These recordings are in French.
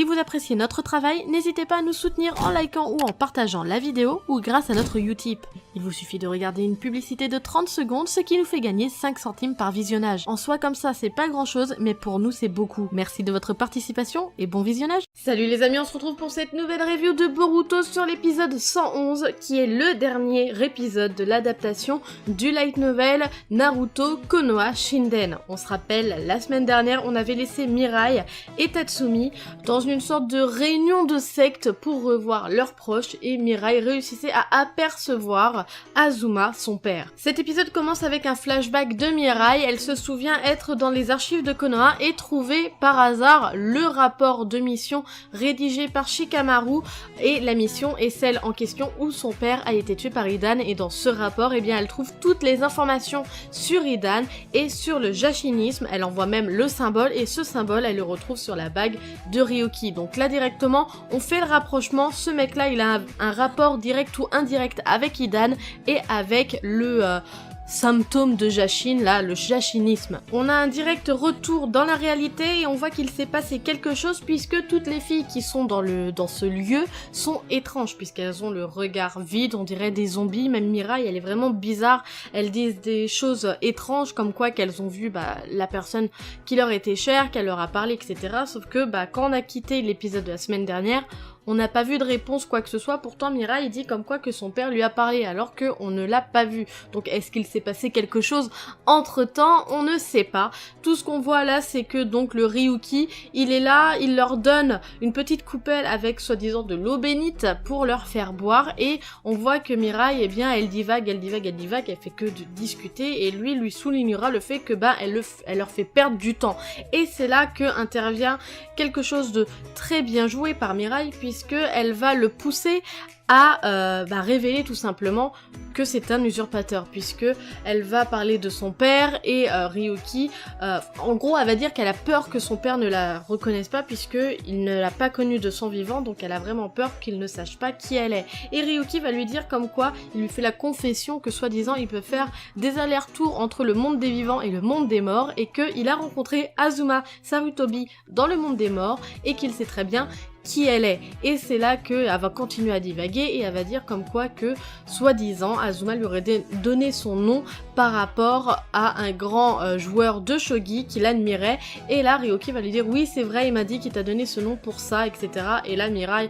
Si vous appréciez notre travail, n'hésitez pas à nous soutenir en likant ou en partageant la vidéo ou grâce à notre Utip. Il vous suffit de regarder une publicité de 30 secondes, ce qui nous fait gagner 5 centimes par visionnage. En soi comme ça, c'est pas grand chose, mais pour nous c'est beaucoup. Merci de votre participation et bon visionnage. Salut les amis, on se retrouve pour cette nouvelle review de Boruto sur l'épisode 111, qui est le dernier épisode de l'adaptation du light novel Naruto Konoha Shinden. On se rappelle, la semaine dernière, on avait laissé Mirai et Tatsumi dans une sorte de réunion de secte pour revoir leurs proches, et Mirai réussissait à apercevoir Azuma, son père. Cet épisode commence avec un flashback de Mirai. Elle se souvient être dans les archives de Konoha et trouver par hasard le rapport de mission rédigé par Shikamaru, et la mission est celle en question où son père a été tué par Hidan, et dans ce rapport, eh bien, elle trouve toutes les informations sur Hidan et sur le jashinisme. Elle en voit même le symbole, et ce symbole, elle le retrouve sur la bague de Ryuki. Donc là, directement, on fait le rapprochement. Ce mec-là, il a un rapport direct ou indirect avec Hidan et avec le symptôme de Jashin, là, le jashinisme. On a un direct retour dans la réalité et on voit qu'il s'est passé quelque chose, puisque toutes les filles qui sont dans ce lieu sont étranges, puisqu'elles ont le regard vide, on dirait des zombies. Même Mirai, elle est vraiment bizarre. Elles disent des choses étranges, comme quoi qu'elles ont vu la personne qui leur était chère, qu'elle leur a parlé, etc. Sauf que quand on a quitté l'épisode de la semaine dernière, on n'a pas vu de réponse, quoi que ce soit. Pourtant, Mirai dit comme quoi que son père lui a parlé, alors qu'on ne l'a pas vu. Donc, est-ce qu'il s'est passé quelque chose entre-temps? On ne sait pas. Tout ce qu'on voit là, c'est que donc le Ryuki, il est là, il leur donne une petite coupelle avec soi-disant de l'eau bénite pour leur faire boire, et on voit que Mirai, eh bien, elle divague, elle fait que de discuter, et lui soulignera le fait que elle leur fait perdre du temps. Et c'est là que intervient quelque chose de très bien joué par Mirai, puisque elle va le pousser à révéler tout simplement que c'est un usurpateur, puisque elle va parler de son père, et Ryuki, en gros, elle va dire qu'elle a peur que son père ne la reconnaisse pas, puisque il ne l'a pas connue de son vivant, donc elle a vraiment peur qu'il ne sache pas qui elle est. Et Ryuki va lui dire comme quoi, il lui fait la confession que soi-disant il peut faire des allers-retours entre le monde des vivants et le monde des morts, et qu'il a rencontré Azuma Sarutobi dans le monde des morts, et qu'il sait très bien qui elle est. Et c'est là qu'elle va continuer à divaguer, et elle va dire comme quoi que, soi-disant, Azuma lui aurait donné son nom par rapport à un grand joueur de shogi qu'il admirait. Et là, Ryuki va lui dire « Oui, c'est vrai, il m'a dit qu'il t'a donné ce nom pour ça, etc. » Et là, Mirai,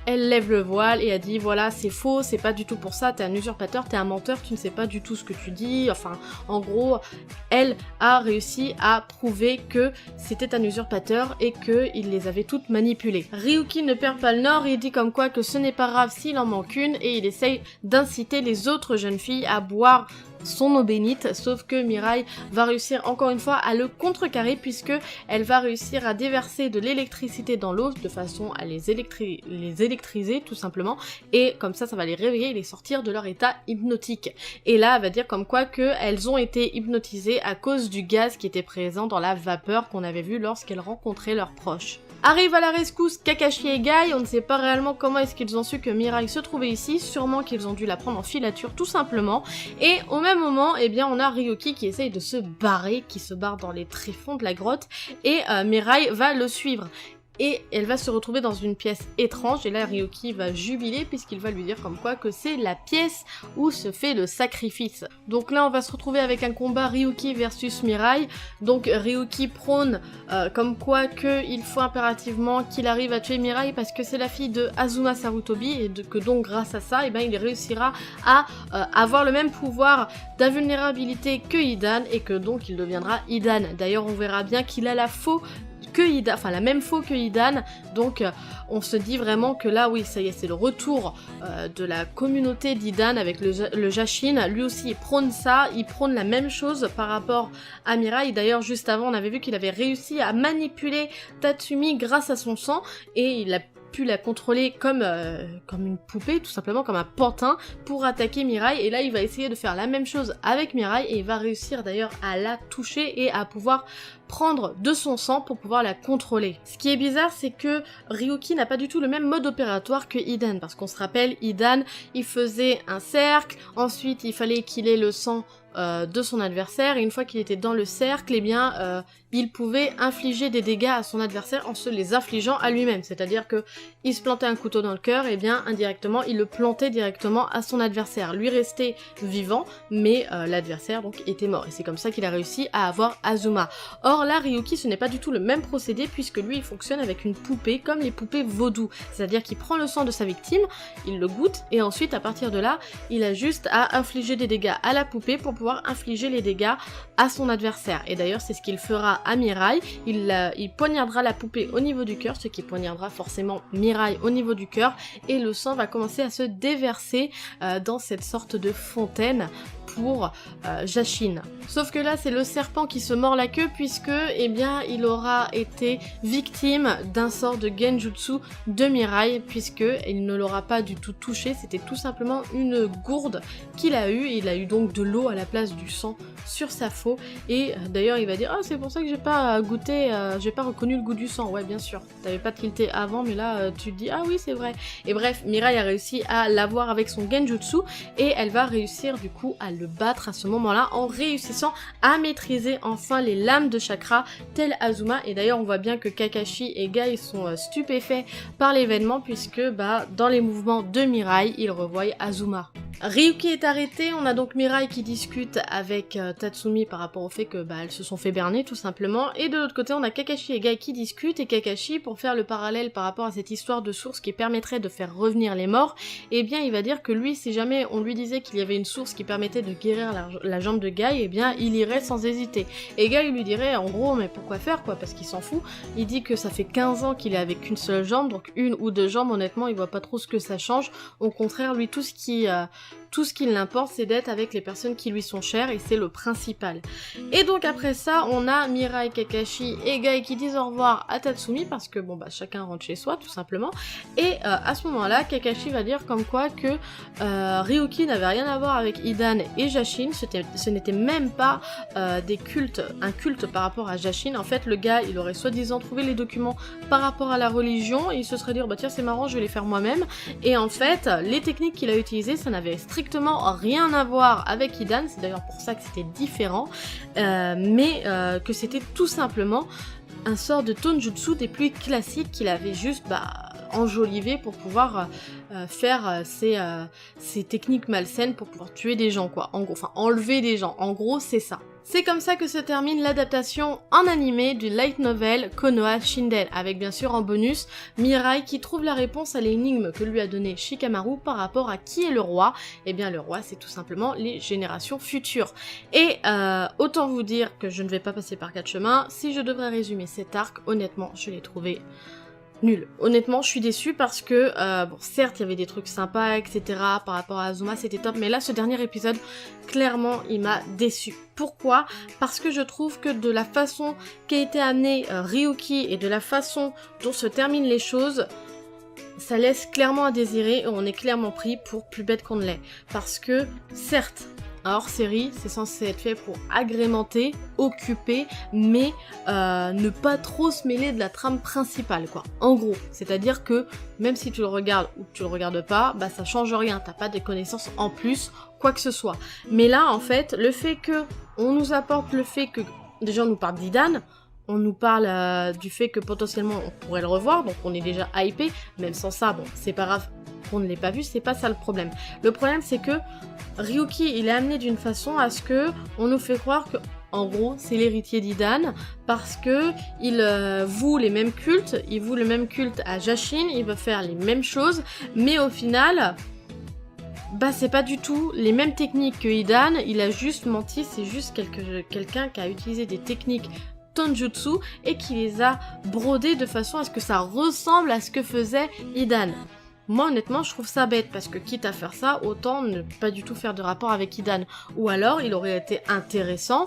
elle lève le voile et elle dit voilà, c'est faux, c'est pas du tout pour ça, t'es un usurpateur, t'es un menteur, tu ne sais pas du tout ce que tu dis. Enfin, en gros, elle a réussi à prouver que c'était un usurpateur et qu'il les avait toutes manipulées. Ryuki ne perd pas le nord, il dit comme quoi que ce n'est pas grave s'il en manque une, et il essaye d'inciter les autres jeunes filles à boire son eau bénite, sauf que Mirai va réussir encore une fois à le contrecarrer, puisque elle va réussir à déverser de l'électricité dans l'eau de façon à les électriser tout simplement, et comme ça va les réveiller et les sortir de leur état hypnotique. Et là elle va dire comme quoi que elles ont été hypnotisées à cause du gaz qui était présent dans la vapeur qu'on avait vu lorsqu'elles rencontraient leurs proches. Arrive à la rescousse Kakashi et Guy, on ne sait pas réellement comment est-ce qu'ils ont su que Mirai se trouvait ici, sûrement qu'ils ont dû la prendre en filature tout simplement, et au même moment, eh bien, on a Ryuki qui essaye de se barrer, qui se barre dans les tréfonds de la grotte, et Mirai va le suivre. Et elle va se retrouver dans une pièce étrange, et là Ryuki va jubiler puisqu'il va lui dire comme quoi que c'est la pièce où se fait le sacrifice. Donc là on va se retrouver avec un combat Ryuki versus Mirai. Donc Ryuki prône comme quoi qu'il faut impérativement qu'il arrive à tuer Mirai parce que c'est la fille de Azuma Sarutobi, et que donc grâce à ça, eh ben, il réussira à avoir le même pouvoir d'invulnérabilité que Hidan, et que donc il deviendra Hidan. D'ailleurs on verra bien qu'il a la même faux que Hidan, donc on se dit vraiment que là oui, ça y est, c'est le retour de la communauté d'Hidan avec le Jashin. Lui aussi il prône ça, il prône la même chose par rapport à Mirai. D'ailleurs juste avant on avait vu qu'il avait réussi à manipuler Tatsumi grâce à son sang, et il a pu la contrôler comme une poupée, tout simplement comme un pantin, pour attaquer Mirai. Et là il va essayer de faire la même chose avec Mirai, et il va réussir d'ailleurs à la toucher et à pouvoir prendre de son sang pour pouvoir la contrôler. Ce qui est bizarre, c'est que Ryuki n'a pas du tout le même mode opératoire que Hidan, parce qu'on se rappelle, Hidan, il faisait un cercle, ensuite il fallait qu'il ait le sang de son adversaire, et une fois qu'il était dans le cercle, eh bien, il pouvait infliger des dégâts à son adversaire en se les infligeant à lui-même. C'est-à-dire que il se plantait un couteau dans le cœur, et bien, indirectement, il le plantait directement à son adversaire. Lui restait vivant, mais l'adversaire, donc, était mort. Et c'est comme ça qu'il a réussi à avoir Azuma. Or, là, Ryuki, ce n'est pas du tout le même procédé, puisque lui, il fonctionne avec une poupée, comme les poupées vaudou. C'est-à-dire qu'il prend le sang de sa victime, il le goûte, et ensuite, à partir de là, il a juste à infliger des dégâts à la poupée pour pouvoir infliger les dégâts à son adversaire. Et d'ailleurs, c'est ce qu'il fera à Mirai. Il poignardera la poupée au niveau du cœur, ce qui poignardera forcément Mirai au niveau du cœur, et le sang va commencer à se déverser dans cette sorte de fontaine pour Jashin. Sauf que là, c'est le serpent qui se mord la queue, puisque, eh bien, il aura été victime d'un sort de genjutsu de Mirai, puisque il ne l'aura pas du tout touché, c'était tout simplement une gourde qu'il a eue. Il a eu donc de l'eau à la place du sang sur sa faux, et d'ailleurs il va dire « Ah, c'est pour ça que j'ai pas goûté, j'ai pas reconnu le goût du sang. » Ouais, bien sûr, t'avais pas tilté avant, mais là, tu te dis « Ah oui, c'est vrai. » Et bref, Mirai a réussi à l'avoir avec son genjutsu, et elle va réussir du coup à le battre à ce moment-là, en réussissant à maîtriser enfin les lames de chakra, tel Azuma. Et d'ailleurs, on voit bien que Kakashi et Guy sont stupéfaits par l'événement, puisque, bah, dans les mouvements de Mirai, ils revoient Azuma. Ryuki est arrêté, on a donc Mirai qui discute avec Tatsumi par rapport au fait que bah, elles se sont fait berner tout simplement, et de l'autre côté on a Kakashi et Guy qui discutent, et Kakashi, pour faire le parallèle par rapport à cette histoire de source qui permettrait de faire revenir les morts, eh bien il va dire que lui, si jamais on lui disait qu'il y avait une source qui permettait de guérir la jambe de Guy, eh bien il irait sans hésiter. Et Guy lui dirait en gros mais pourquoi faire quoi, parce qu'il s'en fout, il dit que ça fait 15 ans qu'il est avec une seule jambe, donc une ou deux jambes, honnêtement il voit pas trop ce que ça change, au contraire lui tout ce qui l'importe, c'est d'être avec les personnes qui lui sont chères, et c'est le principal. Et donc après ça, on a Mirai, Kakashi et Guy qui disent au revoir à Tatsumi, parce que bon bah chacun rentre chez soi tout simplement, et à ce moment-là, Kakashi va dire comme quoi que Ryuki n'avait rien à voir avec Hidan et Jashin, ce n'était même pas un culte par rapport à Jashin. En fait, le gars, il aurait soi-disant trouvé les documents par rapport à la religion, et il se serait dit, bah tiens c'est marrant, je vais les faire moi-même, et en fait, les techniques qu'il a utilisées, ça n'avait strictement rien à voir avec Hidan, c'est d'ailleurs pour ça que c'était différent, mais que c'était tout simplement un sort de tonjutsu des plus classiques qu'il avait juste enjolivé pour pouvoir faire ces techniques malsaines pour pouvoir tuer des gens quoi, en gros, enfin enlever des gens, en gros c'est ça. C'est comme ça que se termine l'adaptation en animé du light novel Konoha Shinden, avec bien sûr en bonus Mirai qui trouve la réponse à l'énigme que lui a donnée Shikamaru par rapport à qui est le roi. Eh bien le roi c'est tout simplement les générations futures. Et autant vous dire que je ne vais pas passer par quatre chemins, si je devrais résumer cet arc, honnêtement je l'ai trouvé nul. Honnêtement, je suis déçue parce que, bon, certes, il y avait des trucs sympas, etc. Par rapport à Azuma, c'était top, mais là, ce dernier épisode, clairement, il m'a déçue. Pourquoi ? Parce que je trouve que de la façon qu'a été amené Ryuki et de la façon dont se terminent les choses, ça laisse clairement à désirer, et on est clairement pris pour plus bête qu'on ne l'est. Parce que, certes, un hors-série, c'est censé être fait pour agrémenter, occuper, mais ne pas trop se mêler de la trame principale, quoi. En gros, c'est-à-dire que même si tu le regardes ou que tu le regardes pas, bah ça change rien, t'as pas des connaissances en plus, quoi que ce soit. Mais là, en fait, le fait que on nous apporte le fait que déjà on nous parle d'Hidan, on nous parle du fait que potentiellement on pourrait le revoir, donc on est déjà hypé, même sans ça, bon, c'est pas grave qu'on ne l'ait pas vu, c'est pas ça le problème. Le problème c'est que Ryuki, il est amené d'une façon à ce que on nous fait croire que, en gros, c'est l'héritier d'Hidan, parce que il voue les mêmes cultes, il voue le même culte à Jashin, il veut faire les mêmes choses, mais au final, bah c'est pas du tout les mêmes techniques que Hidan, il a juste menti, c'est juste quelqu'un qui a utilisé des techniques Tonjutsu et qui les a brodées de façon à ce que ça ressemble à ce que faisait Hidan. Moi honnêtement je trouve ça bête, parce que quitte à faire ça, autant ne pas du tout faire de rapport avec Hidan. Ou alors il aurait été intéressant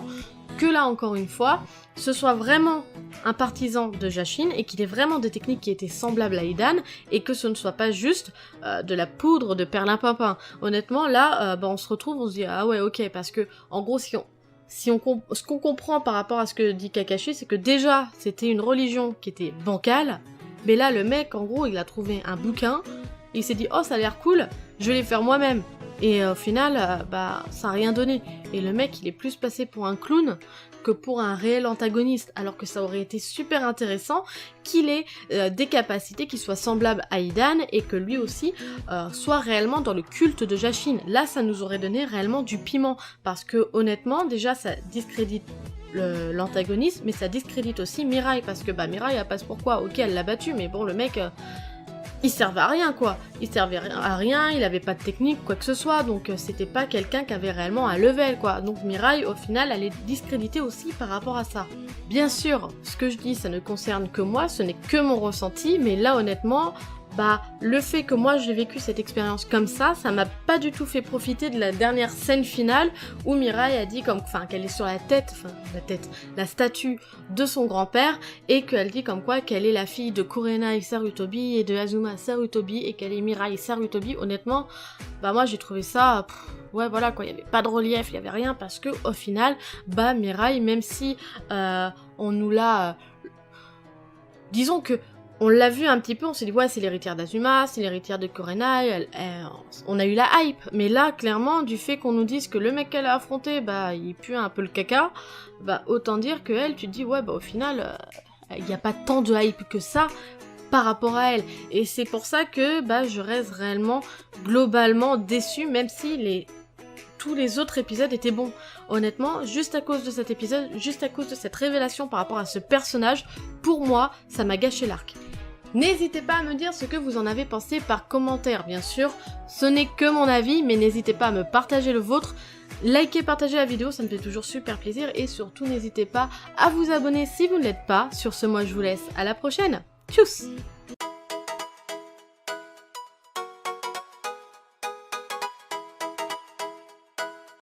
que là encore une fois, ce soit vraiment un partisan de Jashin et qu'il ait vraiment des techniques qui étaient semblables à Hidan, et que ce ne soit pas juste de la poudre de perlimpinpin. Honnêtement là, on se retrouve, on se dit ah ouais ok, parce que en gros ce qu'on comprend par rapport à ce que dit Kakashi, c'est que déjà c'était une religion qui était bancale, mais là le mec en gros il a trouvé un bouquin, il s'est dit oh ça a l'air cool, je vais les faire moi-même. Et au final, ça a rien donné. Et le mec, il est plus passé pour un clown que pour un réel antagoniste, alors que ça aurait été super intéressant qu'il ait des capacités qui soient semblables à Hidan et que lui aussi soit réellement dans le culte de Jashin. Là, ça nous aurait donné réellement du piment, parce que honnêtement, déjà, ça discrédite l'antagoniste, mais ça discrédite aussi Mirai, parce que Mirai, elle passe pourquoi? Ok, elle l'a battu, mais bon, le mec... il servait à rien, quoi. Il servait à rien, il avait pas de technique, quoi que ce soit, donc c'était pas quelqu'un qui avait réellement un level, quoi. Donc Mirai, au final, elle est discréditée aussi par rapport à ça. Bien sûr, ce que je dis, ça ne concerne que moi, ce n'est que mon ressenti, mais là, honnêtement, le fait que moi j'ai vécu cette expérience comme ça m'a pas du tout fait profiter de la dernière scène finale où Mirai a dit qu'elle est sur la statue de son grand-père et qu'elle dit comme quoi qu'elle est la fille de Kurenai Sarutobi et de Azuma Sarutobi et qu'elle est Mirai Sarutobi. Honnêtement, moi j'ai trouvé ça, ouais voilà quoi, il y avait pas de relief, il y avait rien parce que au final, Mirai, même si on nous l'a, disons que on l'a vu un petit peu, on s'est dit ouais c'est l'héritière d'Azuma, c'est l'héritière de Kurenai, on a eu la hype, mais là clairement du fait qu'on nous dise que le mec qu'elle a affronté, il pue un peu le caca, autant dire que elle, tu te dis ouais au final, il n'y a pas tant de hype que ça par rapport à elle, et c'est pour ça que je reste réellement globalement déçue, même si tous les autres épisodes étaient bons. Honnêtement, juste à cause de cet épisode, juste à cause de cette révélation par rapport à ce personnage, pour moi, ça m'a gâché l'arc. N'hésitez pas à me dire ce que vous en avez pensé par commentaire, bien sûr. Ce n'est que mon avis, mais n'hésitez pas à me partager le vôtre. Likez, partagez la vidéo, ça me fait toujours super plaisir. Et surtout, n'hésitez pas à vous abonner si vous ne l'êtes pas. Sur ce, moi, je vous laisse. À la prochaine. Tchuss!